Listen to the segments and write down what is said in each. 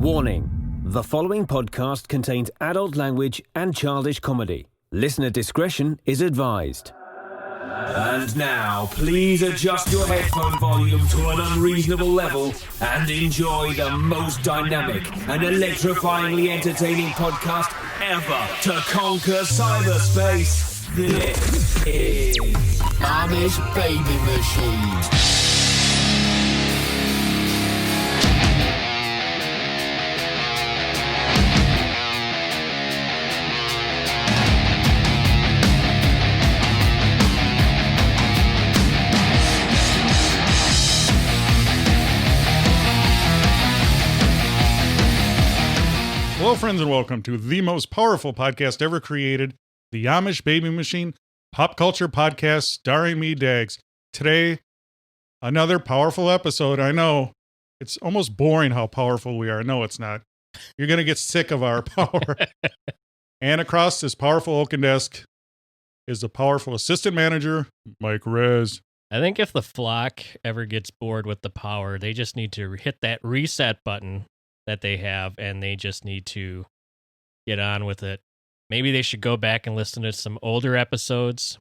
Warning: the following podcast contains adult language and childish comedy. Listener discretion is advised. And now, please adjust your headphone volume to an unreasonable level and enjoy the most dynamic and electrifyingly entertaining podcast ever to conquer cyberspace. This is Amish Baby Machine. Hello, friends, and welcome to the most powerful podcast ever created, the Amish Baby Machine Pop Culture Podcast, starring me, Dags. Today, another powerful episode. I know it's almost boring how powerful we are. No, it's not. You're going to get sick of our power. And across this powerful oaken desk is the powerful assistant manager, Mike Rez. I think if the flock ever gets bored with the power, they just need to hit that reset button that they have, and they just need to get on with it. Maybe they should go back and listen to some older episodes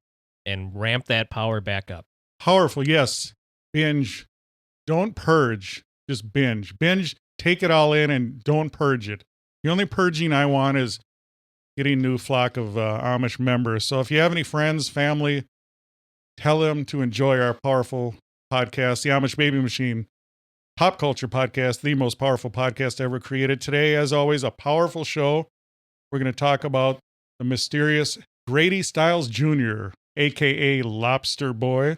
and ramp that power back up. Powerful, yes. Binge. Don't purge. Just binge. Binge, take it all in and don't purge it. The only purging I want is getting a new flock of Amish members. So if you have any friends, family, tell them to enjoy our powerful podcast, the Amish Baby Machine Pop Culture Podcast, the most powerful podcast ever created. Today, as always, a powerful show. We're going to talk about the mysterious Grady Stiles Jr., a.k.a. Lobster Boy.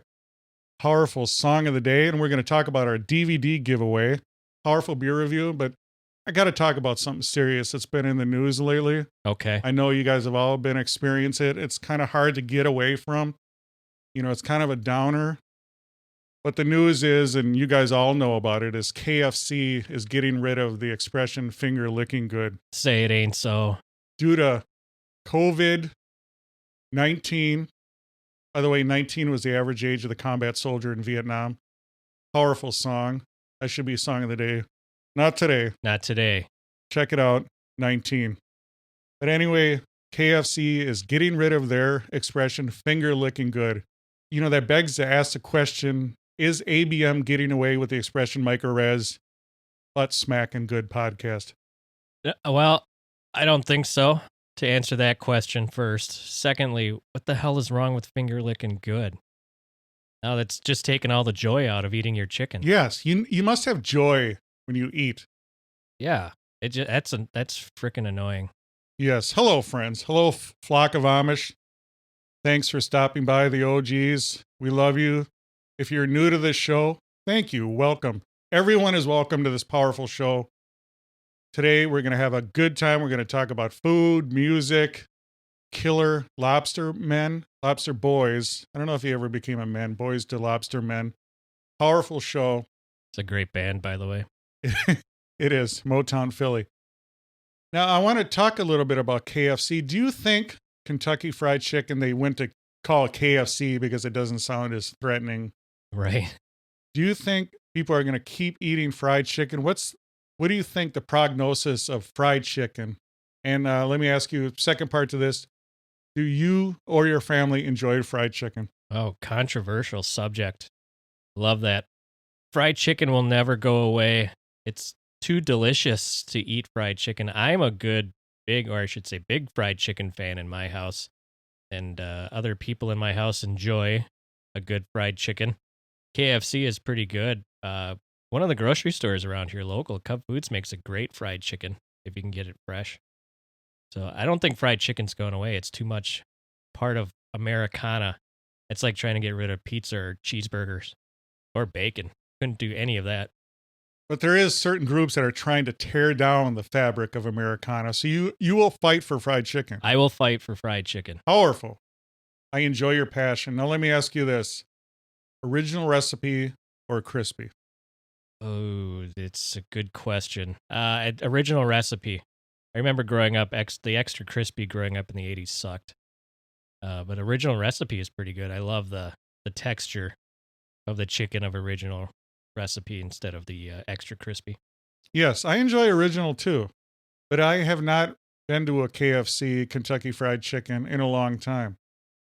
Powerful song of the day. And we're going to talk about our DVD giveaway. Powerful beer review, but I got to talk about something serious that's been in the news lately. Okay. I know you guys have all been experiencing it. It's kind of hard to get away from. You know, it's kind of a downer. But the news is, and you guys all know about it, is KFC is getting rid of the expression finger licking good. Say it ain't so. Due to COVID-19. By the way, 19 was the average age of the combat soldier in Vietnam. Powerful song. That should be song of the day. Not today. Not today. Check it out, 19. But anyway, KFC is getting rid of their expression finger licking good. You know, that begs to ask the question, is ABM getting away with the expression Micro Res, butt smacking good podcast? Well, I don't think so, to answer that question first. Secondly, what the hell is wrong with finger licking good? Now that's just taking all the joy out of eating your chicken. Yes, you must have joy when you eat. Yeah, that's freaking annoying. Yes. Hello, friends. Hello, flock of Amish. Thanks for stopping by, the OGs. We love you. If you're new to this show, thank you. Welcome. Everyone is welcome to this powerful show. Today, we're going to have a good time. We're going to talk about food, music, killer lobster men, lobster boys. I don't know if he ever became a man. Boys to lobster men. Powerful show. It's a great band, by the way. It is. Motown, Philly. Now, I want to talk a little bit about KFC. Do you think Kentucky Fried Chicken, they went to call it KFC because it doesn't sound as threatening? Right. Do you think people are going to keep eating fried chicken? What do you think the prognosis of fried chicken? And let me ask you, second part to this, do you or your family enjoy fried chicken? Oh, controversial subject. Love that. Fried chicken will never go away. It's too delicious to eat fried chicken. I'm a big fried chicken fan in my house. And other people in my house enjoy a good fried chicken. KFC is pretty good. One of the grocery stores around here, local, Cub Foods, makes a great fried chicken if you can get it fresh. So I don't think fried chicken's going away. It's too much part of Americana. It's like trying to get rid of pizza or cheeseburgers or bacon. Couldn't do any of that. But there is certain groups that are trying to tear down the fabric of Americana. So you will fight for fried chicken. I will fight for fried chicken. Powerful. I enjoy your passion. Now let me ask you this. Original recipe or crispy? Oh, it's a good question. Original recipe. I remember growing up, the extra crispy growing up in the 80s sucked. But original recipe is pretty good. I love the texture of the chicken of original recipe instead of the extra crispy. Yes, I enjoy original too, but I have not been to a KFC, Kentucky Fried Chicken, in a long time.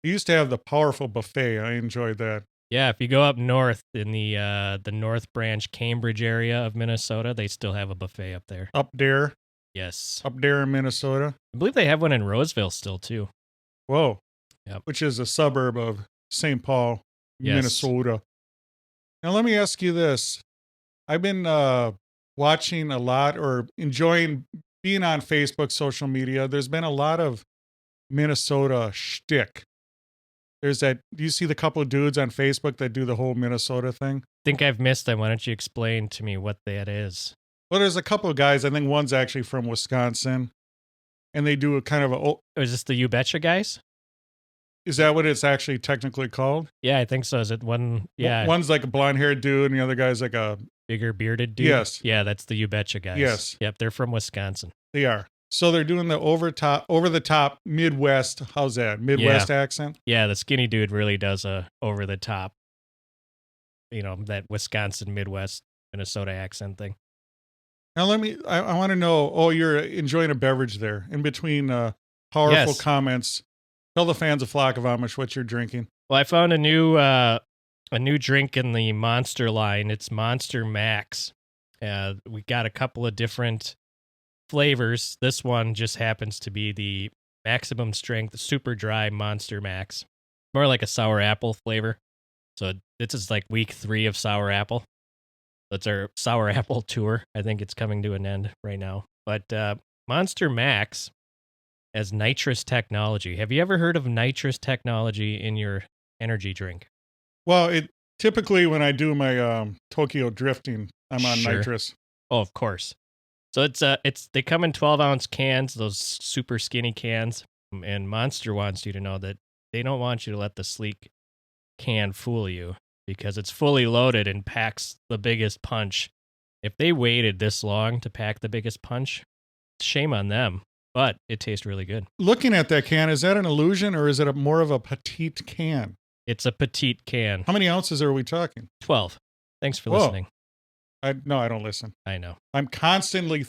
They used to have the powerful buffet. I enjoyed that. Yeah, if you go up north in the North Branch, Cambridge area of Minnesota, they still have a buffet up there. Up there Yes. in Minnesota. I believe they have one in Roseville still, too. Whoa. Yep. Which is a suburb of St. Paul, Yes. Minnesota. Now, let me ask you this. I've been watching a lot or enjoying being on Facebook, social media. There's been a lot of Minnesota shtick. There's that, do you see the couple of dudes on Facebook that do the whole Minnesota thing? Think I've missed them. Why don't you explain to me what that is? Well, there's a couple of guys. I think one's actually from Wisconsin. And they do a kind of a, Oh, is this the You Betcha guys? is that what it's actually technically called? Yeah, I think so. Is it one? Yeah, One's like a blonde haired dude and the other guy's like a, bigger bearded dude? Yes. Yeah, that's the You Betcha guys. Yes. Yep, they're from Wisconsin. they are. So they're doing the over the top Midwest. How's that? Midwest accent? Yeah, the skinny dude really does a over the top, that Wisconsin, Midwest, Minnesota accent thing. Now I want to know, oh, you're enjoying a beverage there. In between powerful Yes. comments, tell the fans of Flock of Amish what you're drinking. Well, I found a new drink in the Monster line. It's Monster Max. We got a couple of different flavors. This one just happens to be the maximum strength super dry Monster Max. More like a sour apple flavor. So this is like week 3 of sour apple. That's our sour apple tour. I think it's coming to an end right now. But Monster Max has nitrous technology. Have you ever heard of nitrous technology in your energy drink? Well, it typically when I do my Tokyo drifting, I'm on Sure. nitrous. Oh, of course. So they come in 12-ounce cans, those super skinny cans, and Monster wants you to know that they don't want you to let the sleek can fool you because it's fully loaded and packs the biggest punch. If they waited this long to pack the biggest punch, shame on them, but it tastes really good. Looking at that can, is that an illusion or is it more of a petite can? It's a petite can. How many ounces are we talking? 12. Thanks for Whoa. listening. No, I don't listen. I know. I'm constantly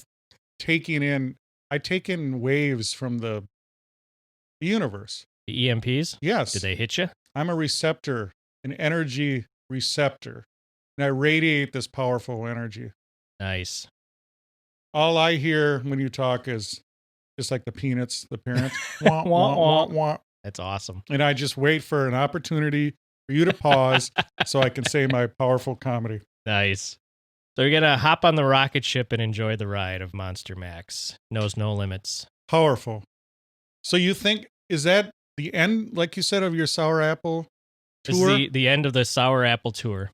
taking in waves from the universe. The EMPs? Yes. Did they hit you? I'm a receptor, an energy receptor, and I radiate this powerful energy. Nice. All I hear when you talk is just like the Peanuts, the parents. Wah, wah, wah, wah. That's awesome. And I just wait for an opportunity for you to pause so I can say my powerful comedy. Nice. So you're going to hop on the rocket ship and enjoy the ride of Monster Max. Knows no limits. Powerful. So you think, is that the end, like you said, of your sour apple This tour? is the end of the Sour Apple tour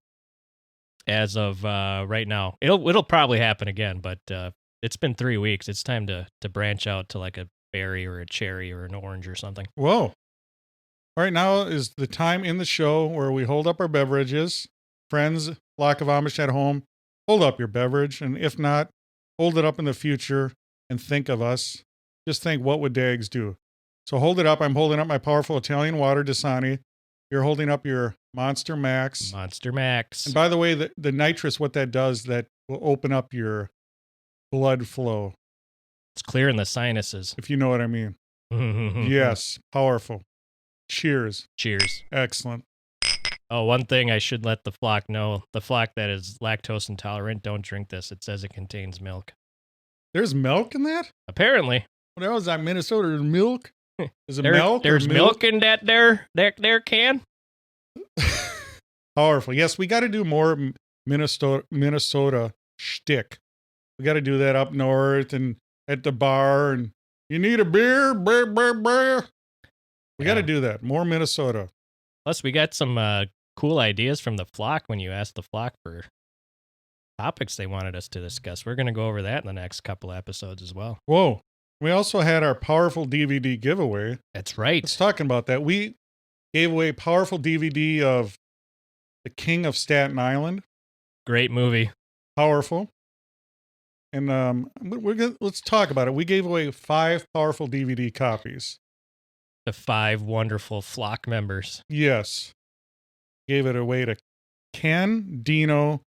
as of right now. It'll probably happen again, but it's been 3 weeks. It's time to branch out to like a berry or a cherry or an orange or something. Whoa. All right, now is the time in the show where we hold up our beverages. Friends, Flock of Amish at home, hold up your beverage. And if not, hold it up in the future and think of us. Just think, what would Dags do? So hold it up. I'm holding up my powerful Italian water Dasani. You're holding up your Monster Max. Monster Max. And by the way, the nitrous, what that does, that will open up your blood flow, It's clearing the sinuses. if you know what I mean. Yes, powerful. Cheers. Cheers. Excellent. Oh, one thing I should let the flock know. The flock that is lactose intolerant, don't drink this. It says it contains milk. There's milk in that? Apparently. What else is that? Minnesota milk? Is it There- milk? or There's milk in that there can. Powerful. Yes, we got to do more Minnesota shtick. We got to do that up north and at the bar. And you need a beer? Brr, brr, brr. We got to Yeah. do that. More Minnesota. Plus, we got some cool ideas from the flock when you asked the flock for topics they wanted us to discuss. We're going to go over that in the next couple episodes as well. Whoa. We also had our powerful DVD giveaway. That's right. Let's talk about that. We gave away powerful DVD of The King of Staten Island. Great movie. Powerful. And let's talk about it. We gave away 5 powerful DVD copies. The 5 wonderful flock members. Yes. Gave it away to Ken, Dino,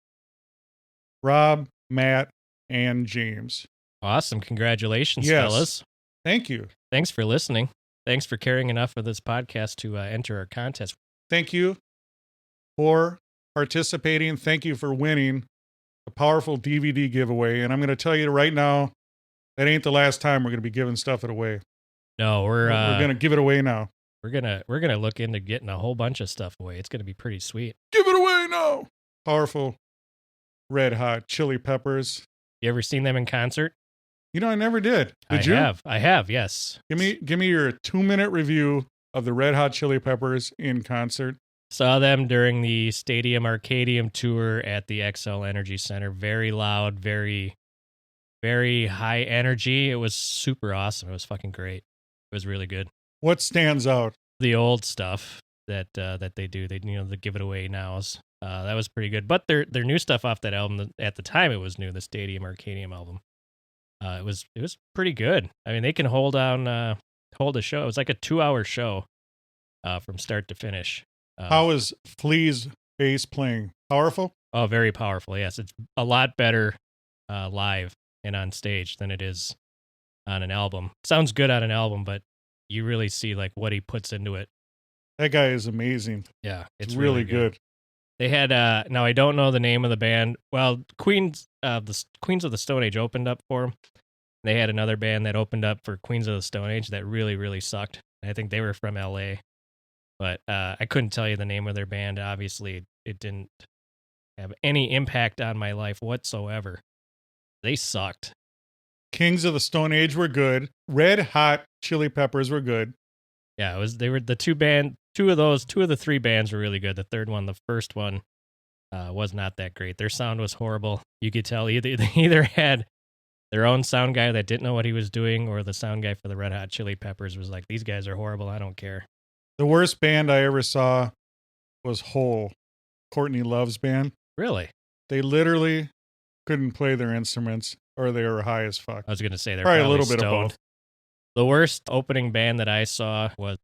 Rob, Matt, and James. Awesome. Congratulations, Yes. fellas. Thank you. Thanks for listening. Thanks for caring enough of this podcast to enter our contest. Thank you for participating. Thank you for winning a powerful DVD giveaway. And I'm going to tell you right now, that ain't the last time we're going to be giving stuff away. No, we're going to give it away now. We're gonna look into getting a whole bunch of stuff away. It's gonna be pretty sweet. Give it away now. Powerful Red Hot Chili Peppers. You ever seen them in concert? You know, I never did. Did you? I have, yes. Give me your 2-minute review of the Red Hot Chili Peppers in concert. Saw them during the Stadium Arcadium tour at the XL Energy Center. Very loud, very, very high energy. It was super awesome. It was fucking great. It was really good. What stands out? The old stuff that they do. They the give it away nows. That was pretty good. But their new stuff off that album, at the time it was new, the Stadium Arcadium album. It was pretty good. I mean, they can hold a show. It was like a 2-hour show from start to finish. How is Flea's bass playing? Powerful? Oh, very powerful. Yes, it's a lot better live and on stage than it is on an album. Sounds good on an album, but you really see like what he puts into it. That guy is amazing. Yeah, it's really good. They had now I don't know the name of the band. Well, Queens of the Stone Age opened up for them. They had another band that opened up for Queens of the Stone Age that really, really sucked. I think they were from LA. But I couldn't tell you the name of their band. Obviously, it didn't have any impact on my life whatsoever. They sucked. Kings of the Stone Age were good. Red Hot Chili Peppers were good. Yeah, they were the two of the 3 bands were really good. The third one, the first one, was not that great. Their sound was horrible. You could tell they either had their own sound guy that didn't know what he was doing, or the sound guy for the Red Hot Chili Peppers was like, these guys are horrible. I don't care. The worst band I ever saw was Hole, Courtney Love's band. Really? They literally couldn't play their instruments, or they were high as fuck. I was going to say they're probably probably a little bit of both. The worst opening band that I saw was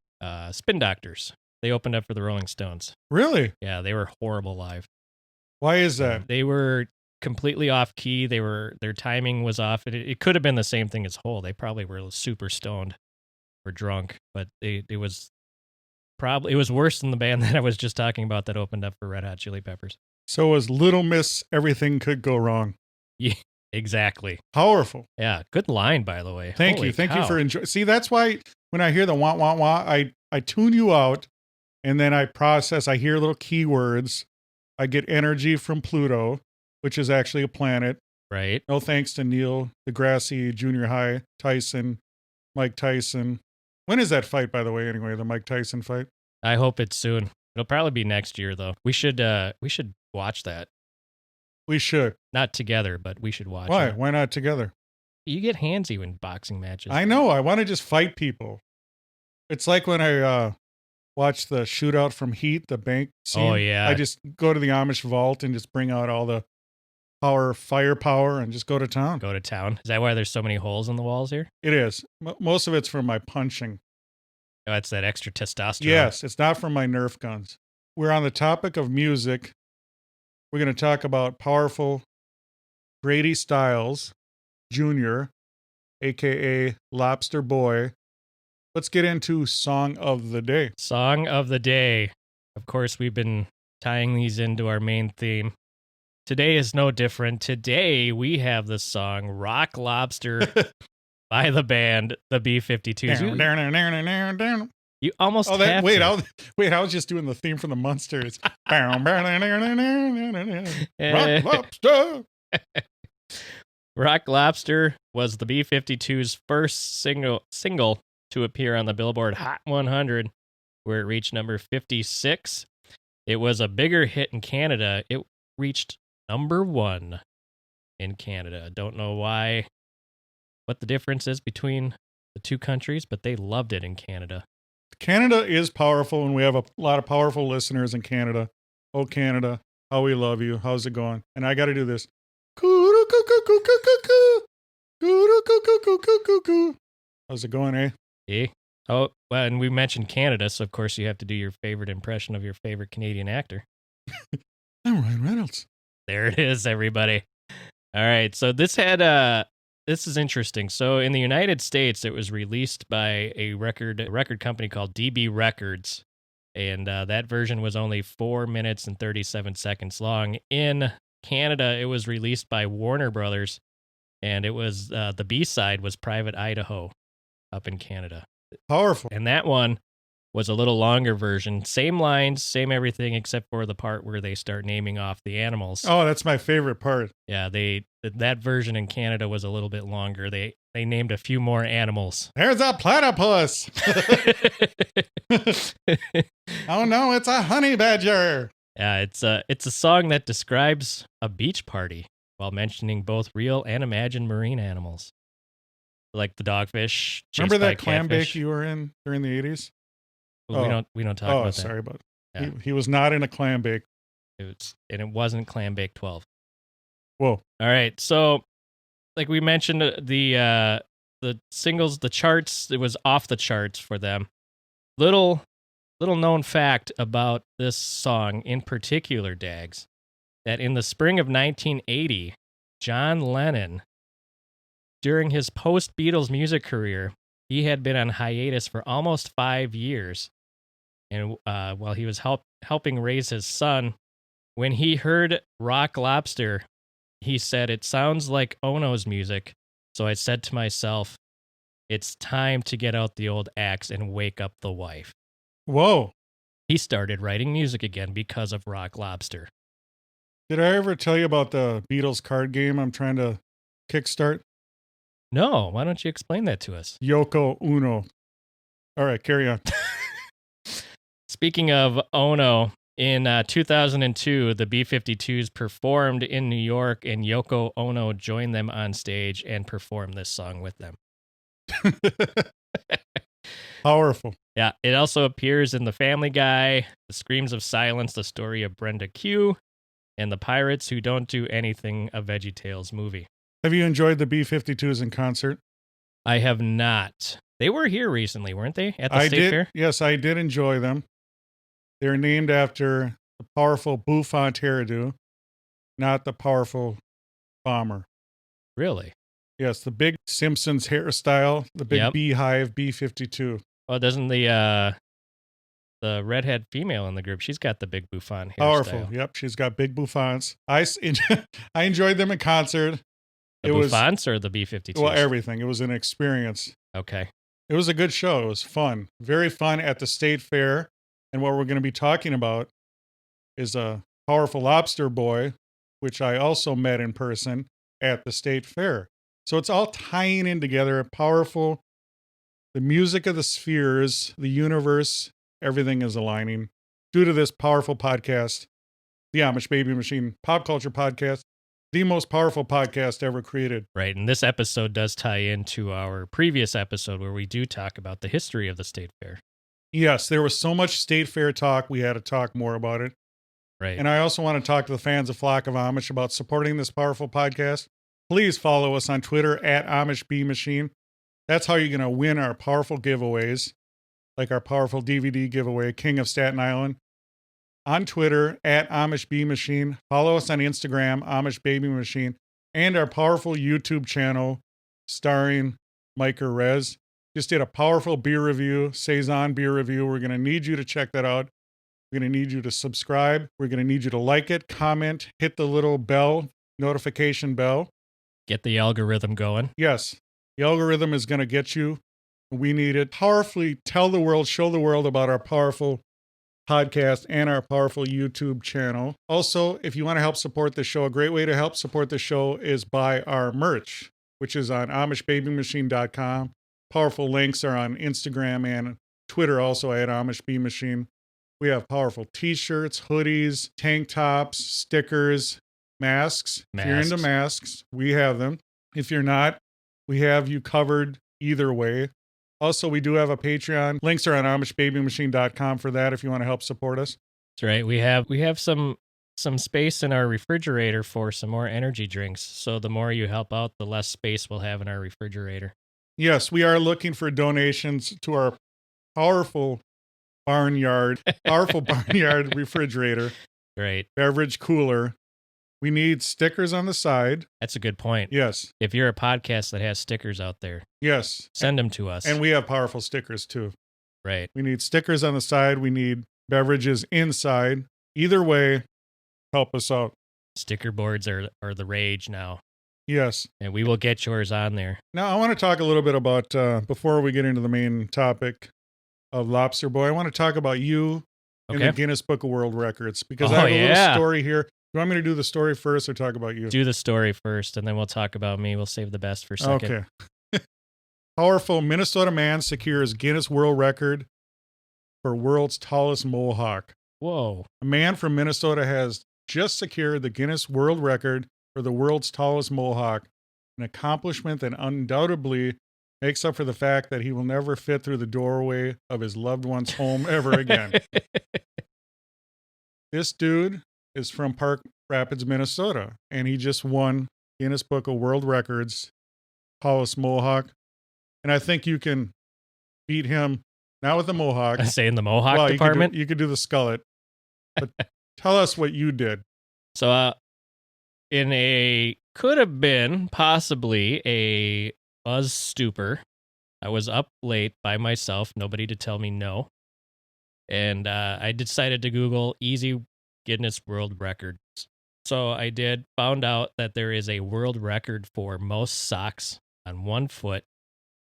Spin Doctors. They opened up for the Rolling Stones. Really? Yeah, they were horrible live. Why is that? They were completely off key. Their timing was off. It could have been the same thing as Hole. They probably were super stoned or drunk, but it was worse than the band that I was just talking about that opened up for Red Hot Chili Peppers. So was Little Miss Everything Could Go Wrong? Yeah, exactly. Powerful. Yeah, good line, by the way. Thank Holy you. Thank cow. you for enjoying. See, that's why when I hear the wah, wah, wah, I tune you out, and then I process. I hear little keywords. I get energy from Pluto, which is actually a planet. Right. No thanks to Neil deGrasse Junior High, Tyson, Mike Tyson. When is that fight, by the way, anyway, the Mike Tyson fight? I hope it's soon. It'll probably be next year, though. We should watch that. We should. Not together, but we should watch Why? it. Why not together? You get handsy in boxing matches. I know. I want to just fight people. It's like when I watch the shootout from Heat, the bank scene. Oh, yeah. I just go to the Amish vault and just bring out all the firepower, and just go to town. Go to town. Is that why there's so many holes in the walls here? It is. Most of it's from my punching. Oh, that's that extra testosterone. Yes, it's not from my Nerf guns. We're on the topic of music. We're going to talk about powerful Grady Stiles Jr., a.k.a. Lobster Boy. Let's get into Song of the Day. Song of the Day. Of course, we've been tying these into our main theme. Today is no different. Today, we have the song Rock Lobster by the band, the B-52s. You almost have wait, to. I was just doing the theme from the Munsters. Rock Lobster. Rock Lobster was the B-52's first single to appear on the Billboard Hot 100, where it reached number 56. It was a bigger hit in Canada. It reached number 1 in Canada. Don't know what the difference is between the two countries, but they loved it in Canada. Canada is powerful, and we have a lot of powerful listeners in Canada. Oh, Canada, how we love you. How's it going? And I got to do this. How's it going, eh? Eh? Oh, well, and we mentioned Canada, so of course you have to do your favorite impression of your favorite Canadian actor. I'm Ryan Reynolds. There it is, everybody. All right. So this had this is interesting. So in the United States, it was released by a record company called DB Records, and that version was only 4 minutes and 37 seconds long. In Canada, it was released by Warner Brothers, and it was the B-side was Private Idaho up in Canada. Powerful. And that one was a little longer version. Same lines, same everything, except for the part where they start naming off the animals. Oh, that's my favorite part. Yeah, that version in Canada was a little bit longer. They named a few more animals. There's a platypus. Oh no, it's a honey badger. Yeah, it's a song that describes a beach party while mentioning both real and imagined marine animals, like the dogfish. Remember that chased by clam catfish. bake you were in during the 80s? Well, we don't talk Oh, about that. sorry about Yeah. He was not in a clam bake. It wasn't Clam Bake 12. Whoa. All right, so like we mentioned, the singles, the charts, it was off the charts for them. Little known fact about this song in particular, Dags, that in the spring of 1980, John Lennon, during his post-Beatles music career, he had been on hiatus for almost 5 years. And while he was helping raise his son, when he heard Rock Lobster, he said, "It sounds like Ono's music." So I said to myself, "It's time to get out the old axe and wake up the wife." Whoa. He started writing music again because of Rock Lobster. Did I ever tell you about the Beatles card game I'm trying to kickstart? No, why don't you explain that to us? Yoko Uno. All right, carry on. Speaking of Ono, in 2002, the B-52s performed in New York, and Yoko Ono joined them on stage and performed this song with them. Powerful. Yeah, it also appears in The Family Guy, The Screams of Silence, The Story of Brenda Q, and The Pirates Who Don't Do Anything, a VeggieTales movie. Have you enjoyed the B-52s in concert? I have not. They were here recently, weren't they? At the State Fair? Yes, I did enjoy them. They're named after the powerful bouffant hairdo, not the powerful bomber. Really? Yes, the big Simpsons hairstyle, the big beehive B-52. Well, doesn't the redhead female in the group, she's got the big bouffant hairstyle. Powerful. Yep, she's got big bouffants. I enjoyed them in concert. The bouffants or the B-52s? Well, everything. It was an experience. Okay. It was a good show. It was fun. Very fun at the State Fair. And what we're going to be talking about is a powerful lobster boy, which I also met in person at the State Fair. So it's all tying in together. Powerful. The music of the spheres, the universe, everything is aligning due to this powerful podcast, the Amish Baby Machine Pop Culture Podcast, the most powerful podcast ever created. Right. And this episode does tie into our previous episode where we do talk about the history of the State Fair. Yes, there was so much State Fair talk. We had to talk more about it. Right. And I also want to talk to the fans of Flock of Amish about supporting this powerful podcast. Please follow us on Twitter at Amish Bee Machine. That's how you're going to win our powerful giveaways, like our powerful DVD giveaway, King of Staten Island. On Twitter at Amish Bee Machine. Follow us on Instagram, Amish Baby Machine, and our powerful YouTube channel starring Micah Rez. Just did a powerful beer review, Saison beer review. We're going to need you to check that out. We're going to need you to subscribe. We're going to need you to like it, comment, hit the little bell, notification bell. Get the algorithm going. Yes, the algorithm is going to get you. We need it. Powerfully tell the world, show the world about our powerful podcast and our powerful YouTube channel. Also, if you want to help support the show, a great way to help support the show is buy our merch, which is on AmishBabyMachine.com. Powerful links are on Instagram and Twitter also at Amish Bee Machine. We have powerful t-shirts, hoodies, tank tops, stickers, masks. If you're into masks, we have them. If you're not, we have you covered either way. Also, we do have a Patreon. Links are on AmishBabyMachine.com for that if you want to help support us. That's right. We have some space in our refrigerator for some more energy drinks. So the more you help out, the less space we'll have in our refrigerator. Yes, we are looking for donations to our powerful barnyard refrigerator. Right. Beverage cooler. We need stickers on the side. That's a good point. Yes. If you're a podcast that has stickers out there, Yes. send them to us. And we have powerful stickers too. Right. We need stickers on the side. We need beverages inside. Either way, help us out. Sticker boards are the rage now. Yes. And we will get yours on there. Now, I want to talk a little bit about, before we get into the main topic of Lobster Boy, I want to talk about you in the Guinness Book of World Records, because I have a little story here. You want me to do the story first or talk about you? Do the story first, and then we'll talk about me. We'll save the best for second. Okay. Powerful Minnesota man secures Guinness World Record for world's tallest mohawk. Whoa. A man from Minnesota has just secured the Guinness World Record for the world's tallest mohawk, an accomplishment that undoubtedly makes up for the fact that he will never fit through the doorway of his loved one's home ever again. This dude is from Park Rapids, Minnesota, and he just won Guinness Book of World Records, tallest mohawk. And I think you can beat him, not with the mohawk. I say in the mohawk department? You could do the skullet. But tell us what you did. So, in a, could have been possibly a buzz stupor, I was up late by myself, nobody to tell me no. And I decided to Google easy Guinness World Records. So I did, found out that there is a world record for most socks on 1 foot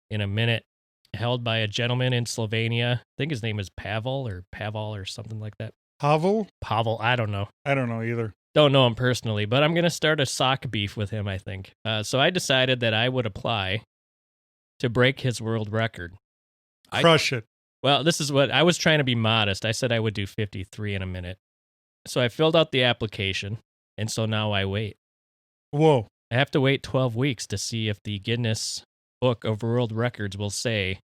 in a minute, held by a gentleman in Slovenia. I think his name is Pavel or something like that. Pavel, I don't know. I don't know either. Don't know him personally, but I'm going to start a sock beef with him, I think. So I decided that I would apply to break his world record. Crush it. Well, this is what I was trying to be modest. I said I would do 53 in a minute. So I filled out the application, and so now I wait. Whoa. I have to wait 12 weeks to see if the Guinness Book of World Records will say,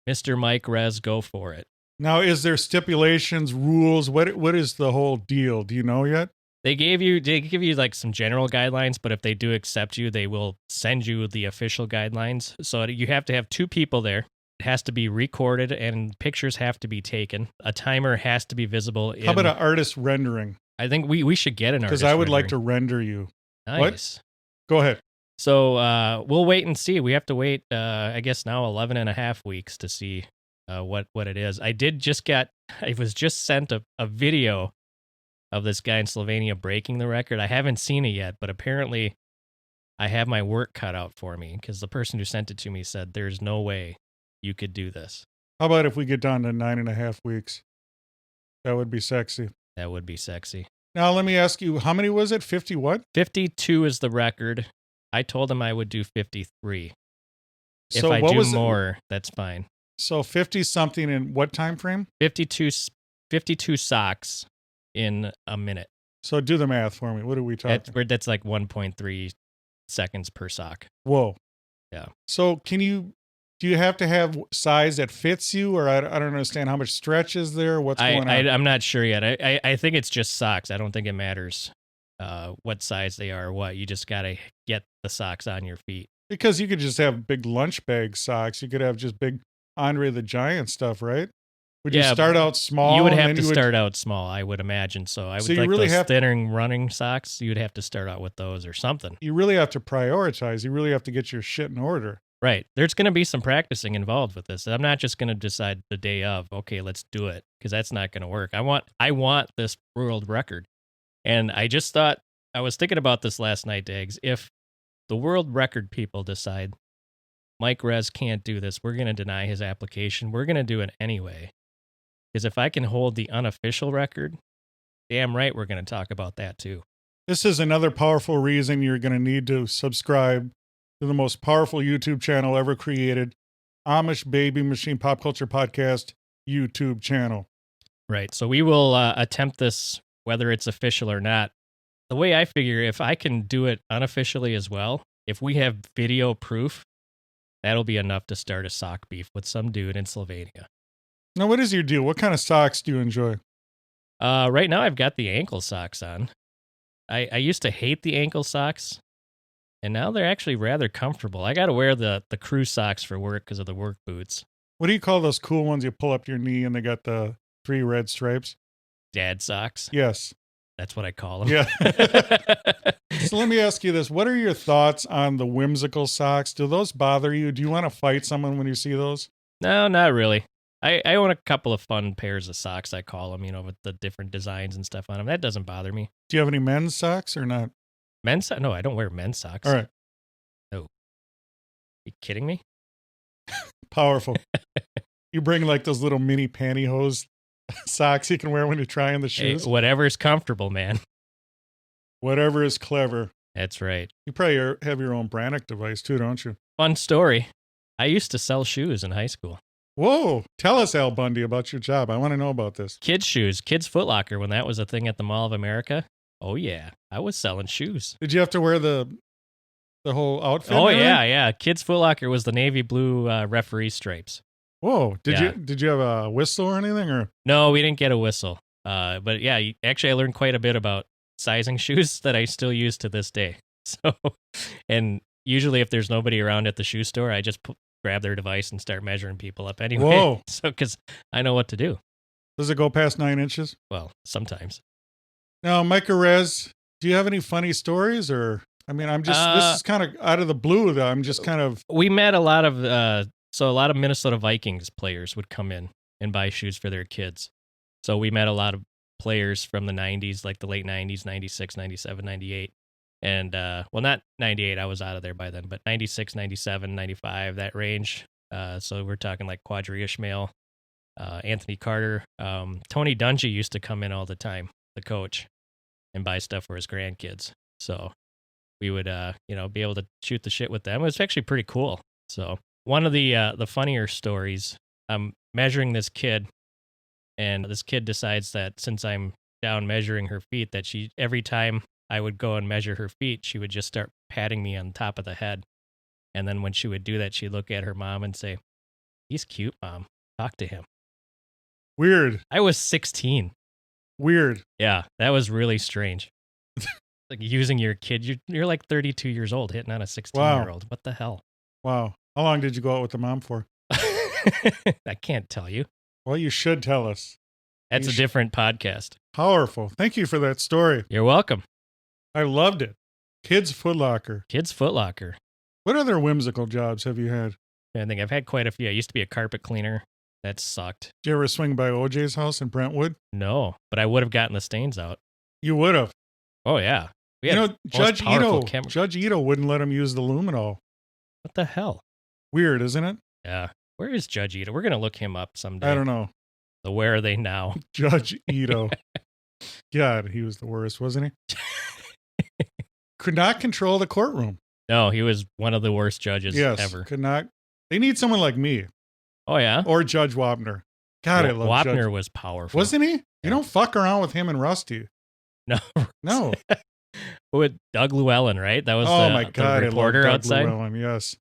Mr. Mike Rez, go for it. Now, is there stipulations, rules? What is the whole deal? Do you know yet? They give you like some general guidelines, but if they do accept you, they will send you the official guidelines. So you have to have 2 people there. It has to be recorded and pictures have to be taken. A timer has to be visible. How about an artist rendering? I think we should get an artist because I would like to render you. Nice. What? Go ahead. So we'll wait and see. We have to wait, I guess now 11 and a half weeks to see what it is. I was just sent a video of this guy in Slovenia breaking the record. I haven't seen it yet, but apparently I have my work cut out for me because the person who sent it to me said there's no way you could do this. How about if we get down to 9.5 weeks? That would be sexy. That would be sexy. Now, let me ask you, how many was it? 50 what? 52 is the record. I told him I would do 53. So if I do more, that's fine. So 50 something in what time frame? 52 socks in a minute. So do the math for me. What are we talking? That's like 1.3 seconds per sock. Whoa. Yeah. So do you have to have size that fits you, or I don't understand how much stretch is there? What's going on? I'm not sure yet. I think it's just socks. I don't think it matters what size they are or what. You just got to get the socks on your feet. Because you could just have big lunch bag socks. You could have just big Andre the Giant stuff, right? Would you start out small? You would have to start out small, I would imagine. So I would like really those thinner running socks. You would have to start out with those or something. You really have to prioritize. You really have to get your shit in order. Right. There's going to be some practicing involved with this. I'm not just going to decide the day of, okay, let's do it, because that's not going to work. I want this world record. And I just thought, I was thinking about this last night, Diggs. If the world record people decide Mike Rez can't do this, we're going to deny his application. We're going to do it anyway. Because if I can hold the unofficial record, damn right we're going to talk about that too. This is another powerful reason you're going to need to subscribe to the most powerful YouTube channel ever created, Amish Baby Machine Pop Culture Podcast YouTube channel. Right. So we will attempt this, whether it's official or not. The way I figure, if I can do it unofficially as well, if we have video proof, that'll be enough to start a sock beef with some dude in Slovenia. Now, what is your deal? What kind of socks do you enjoy? Right now, I've got the ankle socks on. I used to hate the ankle socks, and now they're actually rather comfortable. I got to wear the crew socks for work because of the work boots. What do you call those cool ones you pull up your knee and they got the 3 red stripes? Dad socks? Yes. That's what I call them. Yeah. So let me ask you this. What are your thoughts on the whimsical socks? Do those bother you? Do you want to fight someone when you see those? No, not really. I own a couple of fun pairs of socks, I call them, with the different designs and stuff on them. That doesn't bother me. Do you have any men's socks or not? Men's socks? No, I don't wear men's socks. All right. No. You kidding me? Powerful. You bring like those little mini pantyhose socks you can wear when you're trying the shoes. Hey, whatever's comfortable, man. Whatever is clever. That's right. You probably have your own Brannock device too, don't you? Fun story. I used to sell shoes in high school. Whoa. Tell us, Al Bundy, about your job. I want to know about this. Kids' shoes, Kids' Foot Locker, when that was a thing at the Mall of America. Oh, yeah. I was selling shoes. Did you have to wear the whole outfit? Oh, yeah. Kids' Foot Locker was the navy blue referee stripes. Whoa. Did you have a whistle or anything? Or No, we didn't get a whistle. But yeah, actually I learned quite a bit about sizing shoes that I still use to this day. So, and usually if there's nobody around at the shoe store, I just grab their device and start measuring people up anyway. Whoa. So, because I know what to do. Does it go past 9 inches? Well, sometimes. Now, Micah Rez, do you have any funny stories? Or, I mean, this is kind of out of the blue, though. I'm just kind of. We met a lot of Minnesota Vikings players would come in and buy shoes for their kids. So we met a lot of players from the 90s, like the late 90s, 96, 97, 98. And, well, not 98, I was out of there by then, but 96, 97, 95, that range. So we're talking like Quadri Ishmael, Anthony Carter. Tony Dungy used to come in all the time, the coach, and buy stuff for his grandkids. So we would, be able to shoot the shit with them. It was actually pretty cool. So one of the funnier stories, I'm measuring this kid, and this kid decides that since I'm down measuring her feet, that every time I would go and measure her feet, she would just start patting me on top of the head. And then when she would do that, she'd look at her mom and say, "He's cute, Mom. Talk to him." Weird. I was 16. Weird. Yeah, that was really strange. Like using your kid. You're like 32 years old hitting on a 16-year-old. What the hell? Wow. How long did you go out with the mom for? I can't tell you. Well, you should tell us. That's a different podcast. Powerful. Thank you for that story. You're welcome. I loved it. Kids' Foot Locker. Kids' Foot Locker. What other whimsical jobs have you had? I think I've had quite a few. I used to be a carpet cleaner. That sucked. Did you ever swing by OJ's house in Brentwood? No, but I would have gotten the stains out. You would have. Oh, yeah. Judge Ito wouldn't let him use the luminol. What the hell? Weird, isn't it? Yeah. Where is Judge Ito? We're going to look him up someday. I don't know. So where are they now? Judge Ito. God, he was the worst, wasn't he? Could not control the courtroom. No, he was one of the worst judges ever. Could not. They need someone like me. Oh, yeah? Or Judge Wapner. God, I love Wapner Judge. was powerful. Wasn't he? Yeah. You don't fuck around with him and Rusty. No. No. With Doug Llewellyn, right? That was the reporter I love Doug outside. Llewellyn, yes.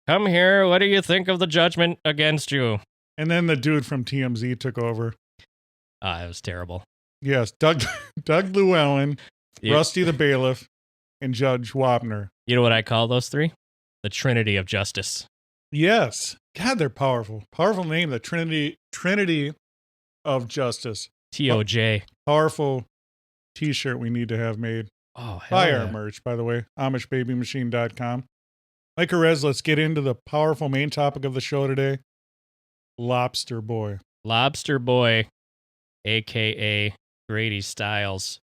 Come here. What do you think of the judgment against you? And then the dude from TMZ took over. It was terrible. Yes, Doug Llewellyn, Yeah. Rusty the bailiff, and Judge Wapner. You know what I call those three? The Trinity of Justice. Yes. God, they're powerful. Powerful name, the Trinity of Justice. TOJ. Powerful t-shirt we need to have made. Oh, hell Buy yeah. our merch, by the way. AmishBabyMachine.com. Micah Rez, let's get into the powerful main topic of the show today. Lobster Boy. Lobster Boy, a.k.a. Grady Stiles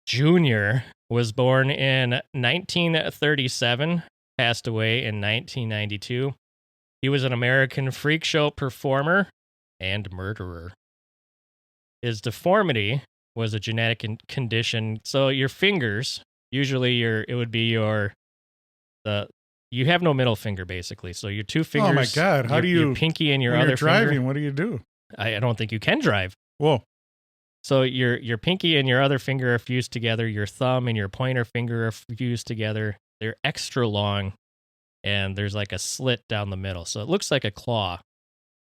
Jr., was born in 1937, passed away in 1992. He was an American freak show performer and murderer. His deformity was a genetic condition. So your fingers, usually you have no middle finger basically. So your two fingers. Oh my God! How do you? Your pinky and your when other you're driving, finger. what do you do? I don't think you can drive. Whoa! So your pinky and your other finger are fused together. Your thumb and your pointer finger are fused together. They're extra long, and there's like a slit down the middle. So it looks like a claw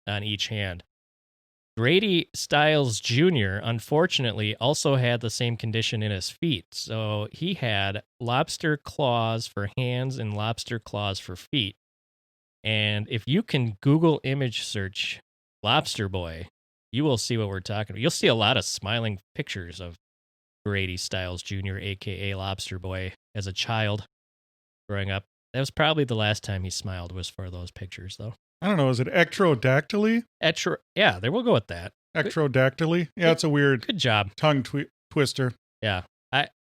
on each hand. Grady Stiles Jr., unfortunately, also had the same condition in his feet. So he had lobster claws for hands and lobster claws for feet. And if you can Google image search Lobster Boy, you will see what we're talking about. You'll see a lot of smiling pictures of Grady Stiles Jr., a.k.a. Lobster Boy, as a child growing up. That was probably the last time he smiled was for those pictures, though. I don't know. Is it ectrodactyly? Yeah, there we'll go with that. Ectrodactyly? Yeah, it's a weird Good job. tongue twister. Yeah.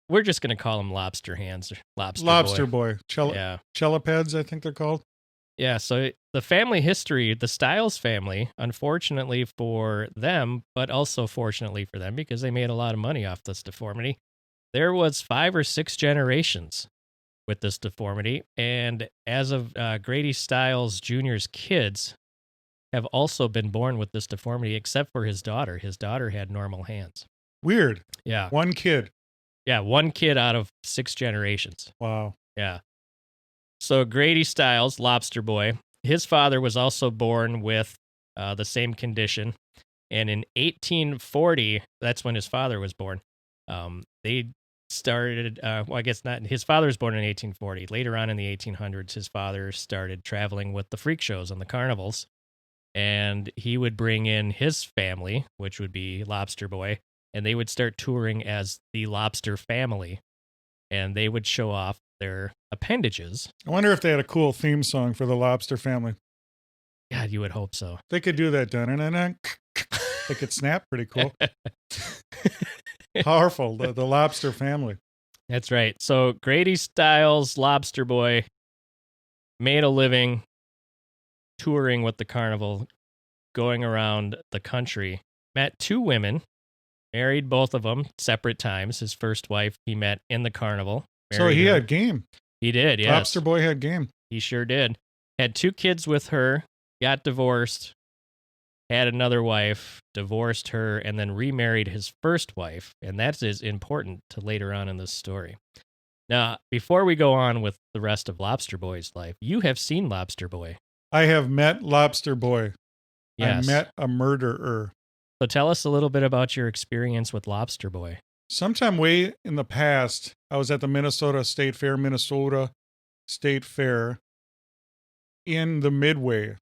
We're just going to call him Lobster Hands. Or Lobster Boy. Yeah. Chelipeds, I think they're called. Yeah, so the family history, the Stiles family, unfortunately for them, but also fortunately for them because they made a lot of money off this deformity, there was 5 or 6 generations with this deformity. And as of Grady Stiles Jr.'s kids have also been born with this deformity, except for his daughter. His daughter had normal hands. Weird. Yeah. One kid. Yeah, 1 kid out of 6 generations. Wow. Yeah. So Grady Stiles, Lobster Boy, his father was also born with the same condition. And in 1840, that's when his father was born. They started, I guess not. His father was born in 1840. Later on in the 1800s, his father started traveling with the freak shows and the carnivals. And he would bring in his family, which would be Lobster Boy, and they would start touring as the Lobster family. And they would show off their appendages. I wonder if they had a cool theme song for the Lobster family. God, you would hope so. They could do that. Dun-dun-dun-dun. They could snap pretty cool. Powerful, the Lobster family. That's right. So Grady Stiles, Lobster Boy, made a living touring with the carnival, going around the country. Met 2 women, married both of them separate times. His first wife he met in the carnival. So he her. had game. He did, yes. Lobster Boy had game. He sure did. Had 2 kids with her, got divorced, had another wife, divorced her, and then remarried his first wife. And that is important to later on in this story. Now, before we go on with the rest of Lobster Boy's life, you have seen Lobster Boy. I have met Lobster Boy. Yes. I met a murderer. So tell us a little bit about your experience with Lobster Boy. Sometime way in the past, I was at the Minnesota State Fair in the Midway.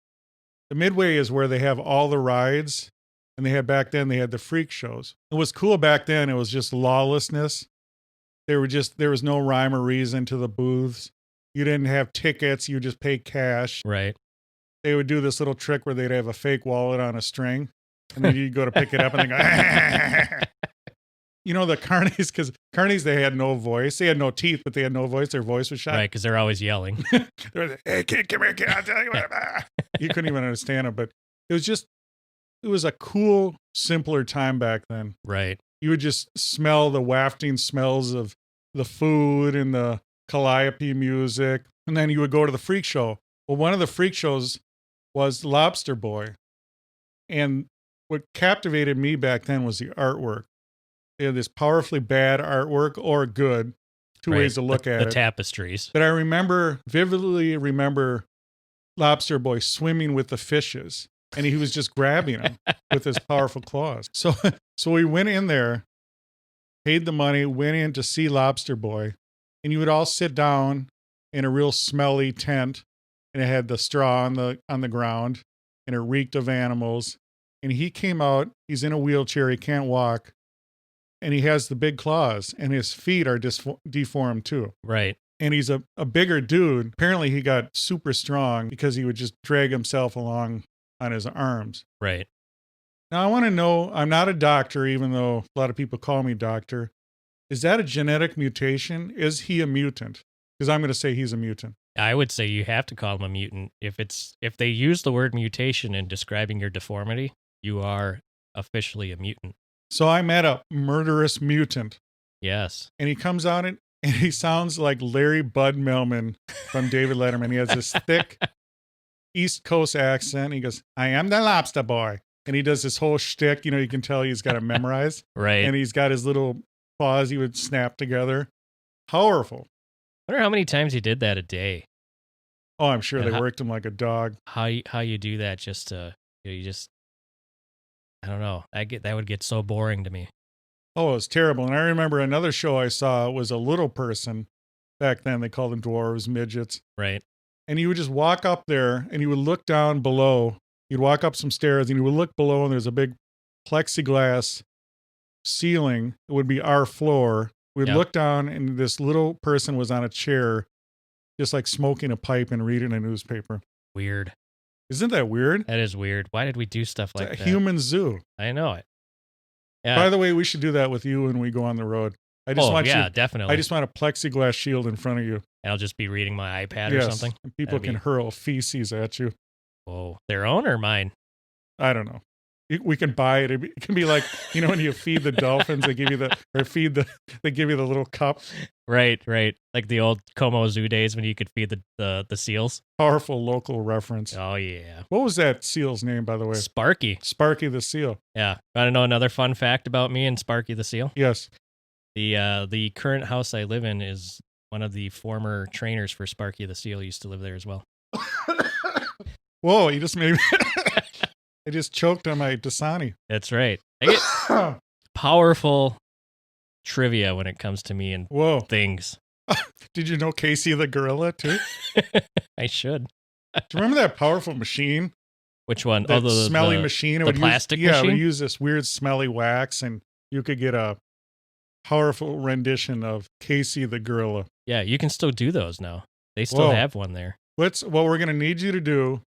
The Midway is where they have all the rides, and back then they had the freak shows. It was cool back then. It was just lawlessness. There was no rhyme or reason to the booths. You didn't have tickets. You just pay cash. Right. They would do this little trick where they'd have a fake wallet on a string, and then you'd go to pick it up, and they go, you know, the carnies, because carnies, they had no voice. They had no teeth, but they had no voice. Their voice was shot. Right, because they're always yelling. They were like, hey, kid, come here, kid, I'll tell you what. You couldn't even understand them, but it was a cool, simpler time back then. Right. You would just smell the wafting smells of the food and the calliope music, and then you would go to the freak show. Well, one of the freak shows was Lobster Boy, and what captivated me back then was the artwork. They had this powerfully bad artwork or good, two ways to look at it. The tapestries. But I vividly remember Lobster Boy swimming with the fishes, and he was just grabbing them with his powerful claws. So we went in there, paid the money, went in to see Lobster Boy, and you would all sit down in a real smelly tent, and it had the straw on the ground, and it reeked of animals. And he came out, he's in a wheelchair, he can't walk, and he has the big claws, and his feet are deformed too. Right. And he's a bigger dude. Apparently he got super strong because he would just drag himself along on his arms. Right. Now I want to know, I'm not a doctor, even though a lot of people call me doctor. Is that a genetic mutation? Is he a mutant? Because I'm going to say he's a mutant. I would say you have to call him a mutant. If they use the word mutation in describing your deformity, you are officially a mutant. So I met a murderous mutant. Yes. And he comes out and he sounds like Larry Bud Millman from David Letterman. He has this thick East Coast accent. He goes, I am the Lobster Boy. And he does this whole shtick. You know, you can tell he's got it memorized. Right. And he's got his little paws he would snap together. Powerful. I wonder how many times he did that a day. Oh, I'm sure And they worked him like a dog. How you do that just to, I don't know. That would get so boring to me. Oh, it was terrible. And I remember another show I saw was a little person. Back then, they called them dwarves, midgets. Right. And you would just walk up there and you would look down below. You'd walk up some stairs and you would look below and there's a big plexiglass ceiling. It would be our floor. We'd Yep. look down, and this little person was on a chair, just like smoking a pipe and reading a newspaper. Weird. Isn't that weird? That is weird. Why did we do stuff like It's a that? human zoo. I know it. Yeah. By the way, we should do that with you when we go on the road. I just want yeah, you. definitely. I just want a plexiglass shield in front of you. And I'll just be reading my iPad or Yes, something. and people That'd can hurl feces at you. Whoa. Their own or mine? I don't know. We can buy it. It can be like, when you feed the dolphins, they give you they give you the little cup. Right. Like the old Como Zoo days when you could feed the seals. Powerful local reference. Oh, yeah. What was that seal's name, by the way? Sparky. Sparky the seal. Yeah. Want to know another fun fact about me and Sparky the seal? Yes. The current house I live in is one of the former trainers for Sparky the seal used to live there as well. Whoa, you just made me. I just choked on my Dasani. That's right. I get powerful trivia when it comes to me and Whoa. things. Did you know Casey the gorilla, too? I should. Do you remember that powerful machine? Which one? That smelly machine. The plastic machine? Yeah, it would use this weird smelly wax, and you could get a powerful rendition of Casey the gorilla. Yeah, you can still do those now. They still have one there. What we're going to need you to do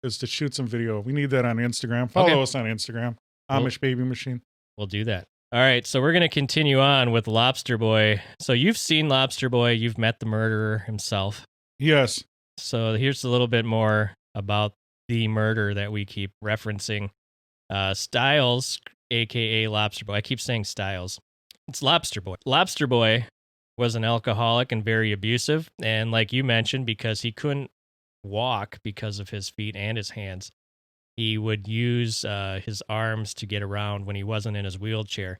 is to shoot some video. We need that on Instagram. Follow us on Instagram. Amish Baby Machine. We'll do that. All right, so we're going to continue on with Lobster Boy. So you've seen Lobster Boy. You've met the murderer himself. Yes. So here's a little bit more about the murder that we keep referencing. Stiles, a.k.a. Lobster Boy. I keep saying Stiles. It's Lobster Boy. Lobster Boy was an alcoholic and very abusive. And like you mentioned, because he couldn't walk because of his feet and his hands, he would use his arms to get around when he wasn't in his wheelchair.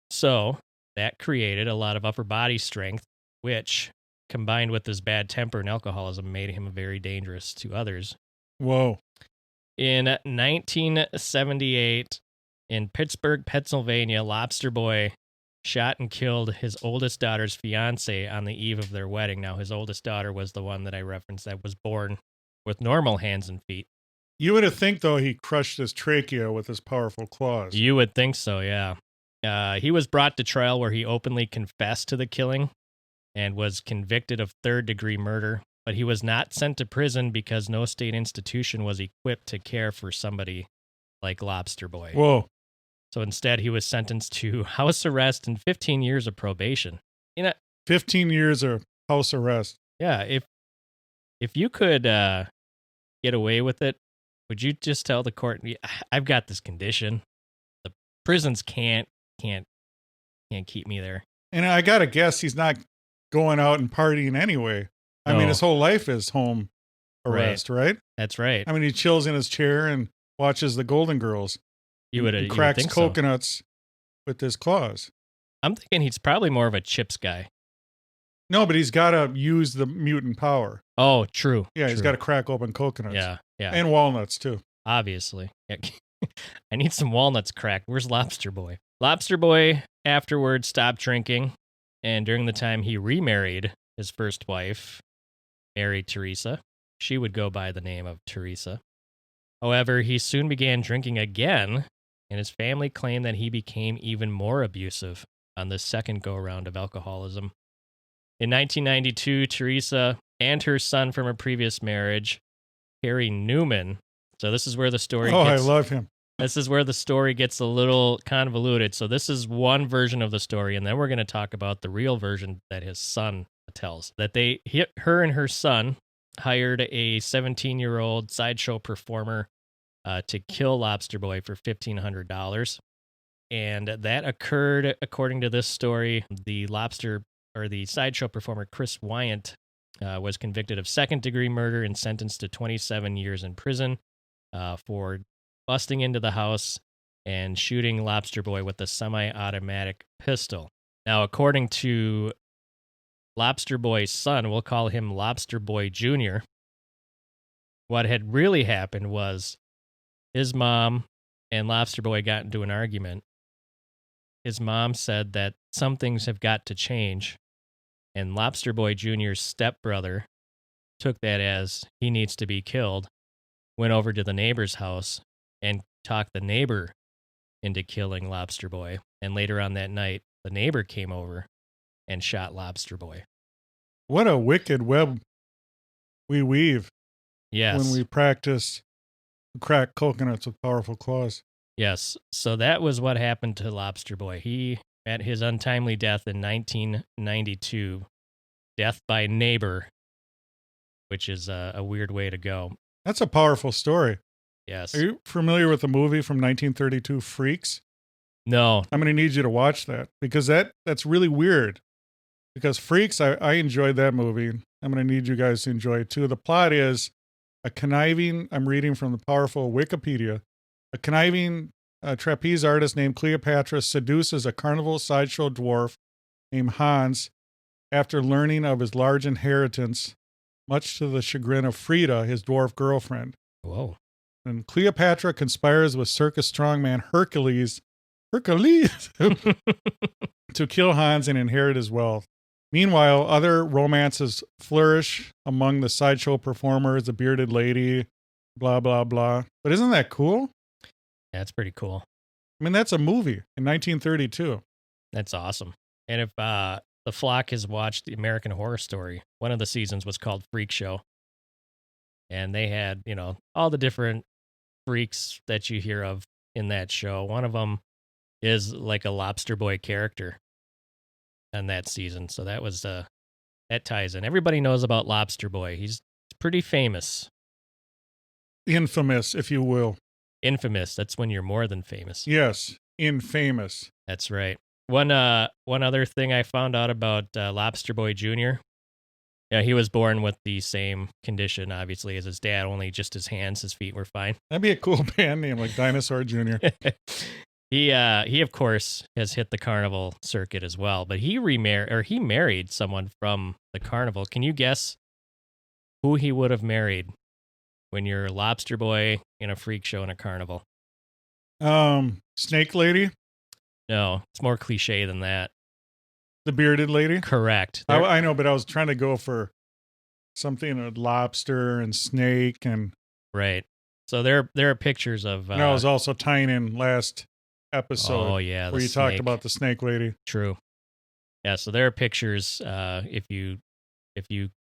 So that created a lot of upper body strength, which, combined with his bad temper and alcoholism, made him very dangerous to others. Whoa. In 1978, in Pittsburgh, Pennsylvania, Lobster Boy shot and killed his oldest daughter's fiance on the eve of their wedding. Now, his oldest daughter was the one that I referenced that was born with normal hands and feet. You would have think, though, he crushed his trachea with his powerful claws. You would think so, yeah. He was brought to trial where he openly confessed to the killing and was convicted of third-degree murder, but he was not sent to prison because no state institution was equipped to care for somebody like Lobster Boy. Whoa. So instead, he was sentenced to house arrest and 15 years of probation. 15 years of house arrest. Yeah, if you could get away with it, would you just tell the court, I've got this condition. The prisons can't keep me there. And I got to guess he's not going out and partying anyway. I mean, his whole life is home arrest, right? That's right. I mean, he chills in his chair and watches the Golden Girls. He cracks coconuts with his claws. I'm thinking he's probably more of a chips guy. No, but he's got to use the mutant power. Oh, true. Yeah, he's got to crack open coconuts. Yeah. And walnuts, too. Obviously. Yeah. I need some walnuts cracked. Where's Lobster Boy? Lobster Boy afterwards stopped drinking, and during the time he remarried his first wife, Mary Teresa. She would go by the name of Teresa. However, he soon began drinking again, and his family claimed that he became even more abusive on the second go-around of alcoholism. In 1992, Teresa and her son from her previous marriage, Harry Newman. So this is where the story I love him. This is where the story gets a little convoluted. So this is one version of the story, and then we're going to talk about the real version that his son tells. That her and her son hired a 17-year-old sideshow performer to kill Lobster Boy for $1,500. And that occurred, according to this story, the sideshow performer Chris Wyant was convicted of second-degree murder and sentenced to 27 years in prison for busting into the house and shooting Lobster Boy with a semi-automatic pistol. Now, according to Lobster Boy's son, we'll call him Lobster Boy Jr., what had really happened was his mom and Lobster Boy got into an argument. His mom said that some things have got to change, and Lobster Boy Jr.'s stepbrother took that as he needs to be killed, went over to the neighbor's house and talked the neighbor into killing Lobster Boy. And later on that night, the neighbor came over and shot Lobster Boy. What a wicked web we weave Yes. when we practice crack coconuts with powerful claws. Yes. So that was what happened to Lobster Boy. He met his untimely death in 1992. Death by neighbor, which is a weird way to go. That's a powerful story. Yes. Are you familiar with the movie from 1932, Freaks? No. I'm going to need you to watch that because that's really weird. Because Freaks, I enjoyed that movie. I'm going to need you guys to enjoy it too. The plot is a conniving, I'm reading from the powerful Wikipedia, a conniving trapeze artist named Cleopatra seduces a carnival sideshow dwarf named Hans after learning of his large inheritance, much to the chagrin of Frida, his dwarf girlfriend. Whoa. And Cleopatra conspires with circus strongman Hercules to kill Hans and inherit his wealth. Meanwhile, other romances flourish among the sideshow performers, the bearded lady, blah, blah, blah. But isn't that cool? That's pretty cool. I mean, that's a movie in 1932. That's awesome. And if the flock has watched the American Horror Story, one of the seasons was called Freak Show. And they had, all the different freaks that you hear of in that show. One of them is like a Lobster Boy character on that season. So that was that ties in. Everybody knows about Lobster Boy. He's pretty famous. Infamous, if you will. Infamous. That's when you're more than famous. Yes, infamous. That's right. One other thing I found out about Lobster Boy Jr. Yeah, he was born with the same condition, obviously, as his dad. Only just his hands, his feet were fine. That'd be a cool band name, like Dinosaur Jr. He of course has hit the carnival circuit as well, but he married someone from the carnival. Can you guess who he would have married when you're Lobster Boy in a freak show in a carnival? Snake lady? No, it's more cliche than that. The bearded lady? Correct. I know, but I was trying to go for something with lobster and snake and right. So there are pictures of. And I was also tying in last episode. Oh yeah, where you talked about the snake lady. True. Yeah. So there are pictures. If you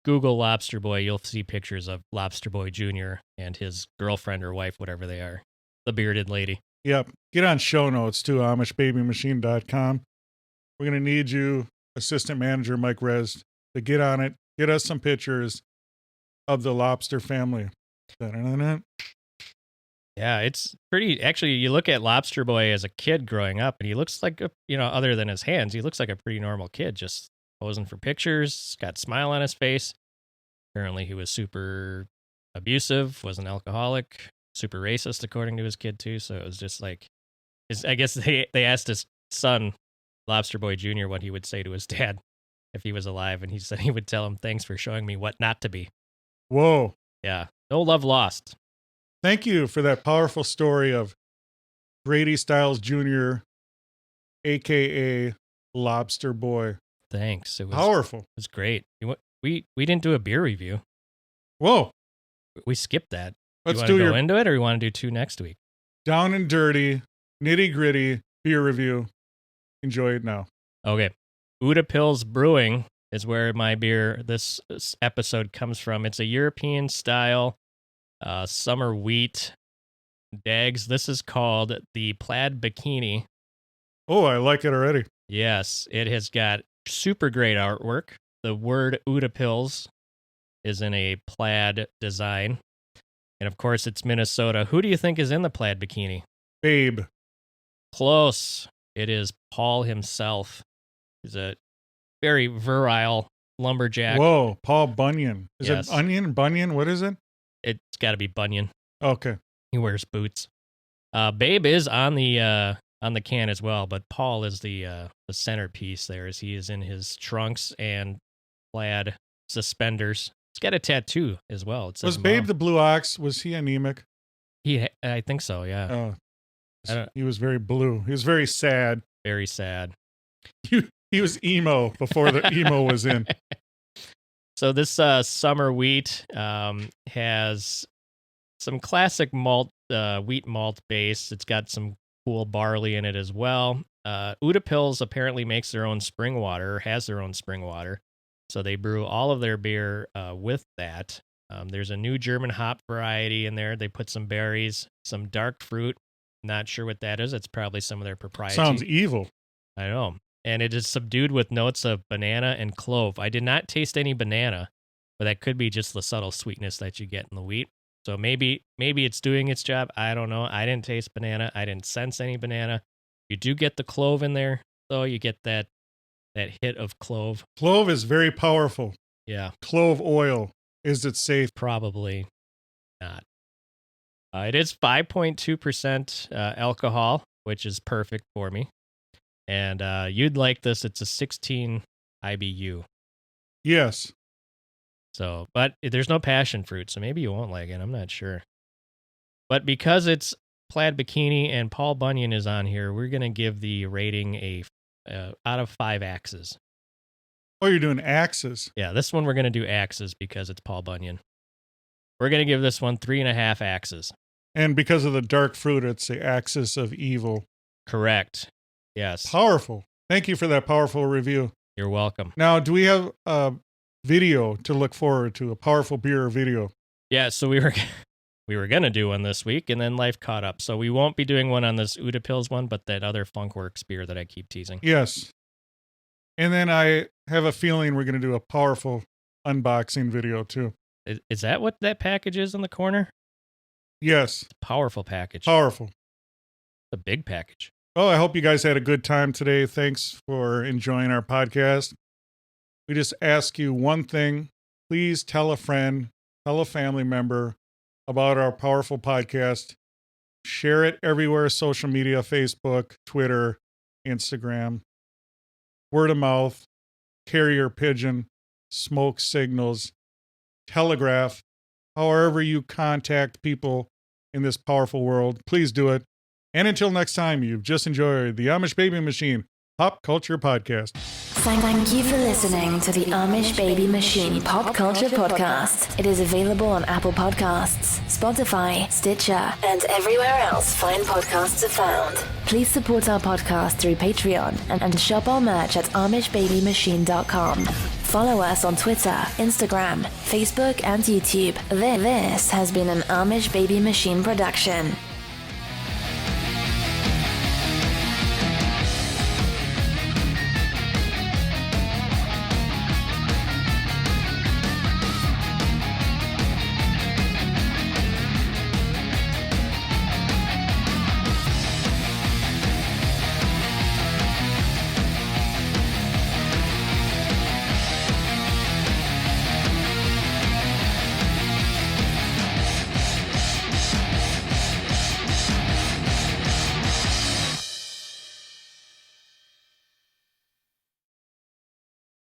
Google Lobster Boy, you'll see pictures of Lobster Boy Jr. and his girlfriend or wife, whatever they are, the bearded lady. Yep. Get on show notes too, AmishBabyMachine.com. We're going to need you, Assistant Manager Mike Rez, to get on it. Get us some pictures of the Lobster family. Da-da-da-da. Yeah, it's pretty. Actually, you look at Lobster Boy as a kid growing up, and he looks like other than his hands, he looks like a pretty normal kid, just posing for pictures, got a smile on his face. Apparently, he was super abusive, was an alcoholic, super racist, according to his kid, too. So it was just like, I guess they asked his son, Lobster Boy Jr., what he would say to his dad if he was alive, and he said he would tell him, "Thanks for showing me what not to be." Whoa. Yeah, no love lost. Thank you for that powerful story of Grady Stiles Jr., a.k.a. Lobster Boy. Thanks. It was powerful. It was great. We didn't do a beer review. Whoa. We skipped that. Let's you do go into it, or you want to do two next week? Down and dirty, nitty gritty beer review. Enjoy it now. Okay. Utepils Brewing is where my beer this episode comes from. It's a European style summer wheat dags. This is called the Plaid Bikini. Oh, I like it already. Yes, it has got super great artwork. The word Utepils is in a plaid design. And of course, it's Minnesota. Who do you think is in the Plaid Bikini? Babe. Close. It is Paul himself. He's a very virile lumberjack. Whoa, Paul Bunyan. Is Yes. it Onion? Bunyan? What is it? It's got to be Bunyan. Okay. He wears boots. Babe is on the can as well, but Paul is the centerpiece there, as he is in his trunks and plaid suspenders. He's got a tattoo as well. It says Was Babe Mom. the Blue Ox? Was he anemic? I think so. Yeah. He was very blue. He was very sad. Very sad. He was emo before the emo was in. So this summer wheat has some classic malt, wheat malt base. It's got some cool barley in it as well. Utepils apparently makes their own spring water, or has their own spring water. So they brew all of their beer with that. There's a new German hop variety in there. They put some berries, some dark fruit. Not sure what that is. It's probably some of their propriety. Sounds evil. I know. And it is subdued with notes of banana and clove. I did not taste any banana, but that could be just the subtle sweetness that you get in the wheat. So maybe it's doing its job. I don't know. I didn't taste banana. I didn't sense any banana. You do get the clove in there, though. You get that hit of clove. Clove is very powerful. Yeah. Clove oil. Is it safe? Probably not. It is 5.2% alcohol, which is perfect for me. And you'd like this. It's a 16 IBU. Yes. So, but there's no passion fruit, so maybe you won't like it. I'm not sure. But because it's Plaid Bikini and Paul Bunyan is on here, we're going to give the rating a out of 5 axes. Oh, you're doing axes. Yeah, this one we're going to do axes because it's Paul Bunyan. We're going to give this one 3.5 axes. And because of the dark fruit, it's the axis of evil. Correct. Yes. Powerful. Thank you for that powerful review. You're welcome. Now, do we have a video to look forward to? A powerful beer video? Yeah, so we were going to do one this week, and then life caught up. So we won't be doing one on this Utepils one, but that other Funkworks beer that I keep teasing. Yes. And then I have a feeling we're going to do a powerful unboxing video, too. Is that what that package is in the corner? Yes. It's a powerful package. Powerful. A big package. Well, I hope you guys had a good time today. Thanks for enjoying our podcast. We just ask you one thing. Please tell a friend, tell a family member about our powerful podcast. Share it everywhere, social media, Facebook, Twitter, Instagram. Word of mouth, carrier pigeon, smoke signals, telegraph, however you contact people in this powerful world, please do it. And until next time, you've just enjoyed the Amish Baby Machine Pop Culture Podcast. Thank you for listening to the Amish Baby Machine Pop Culture Podcast. It is available on Apple Podcasts, Spotify, Stitcher, and everywhere else fine podcasts are found. Please support our podcast through Patreon and shop our merch at AmishBabyMachine.com. Follow us on Twitter, Instagram, Facebook, and YouTube. This has been an Amish Baby Machine production.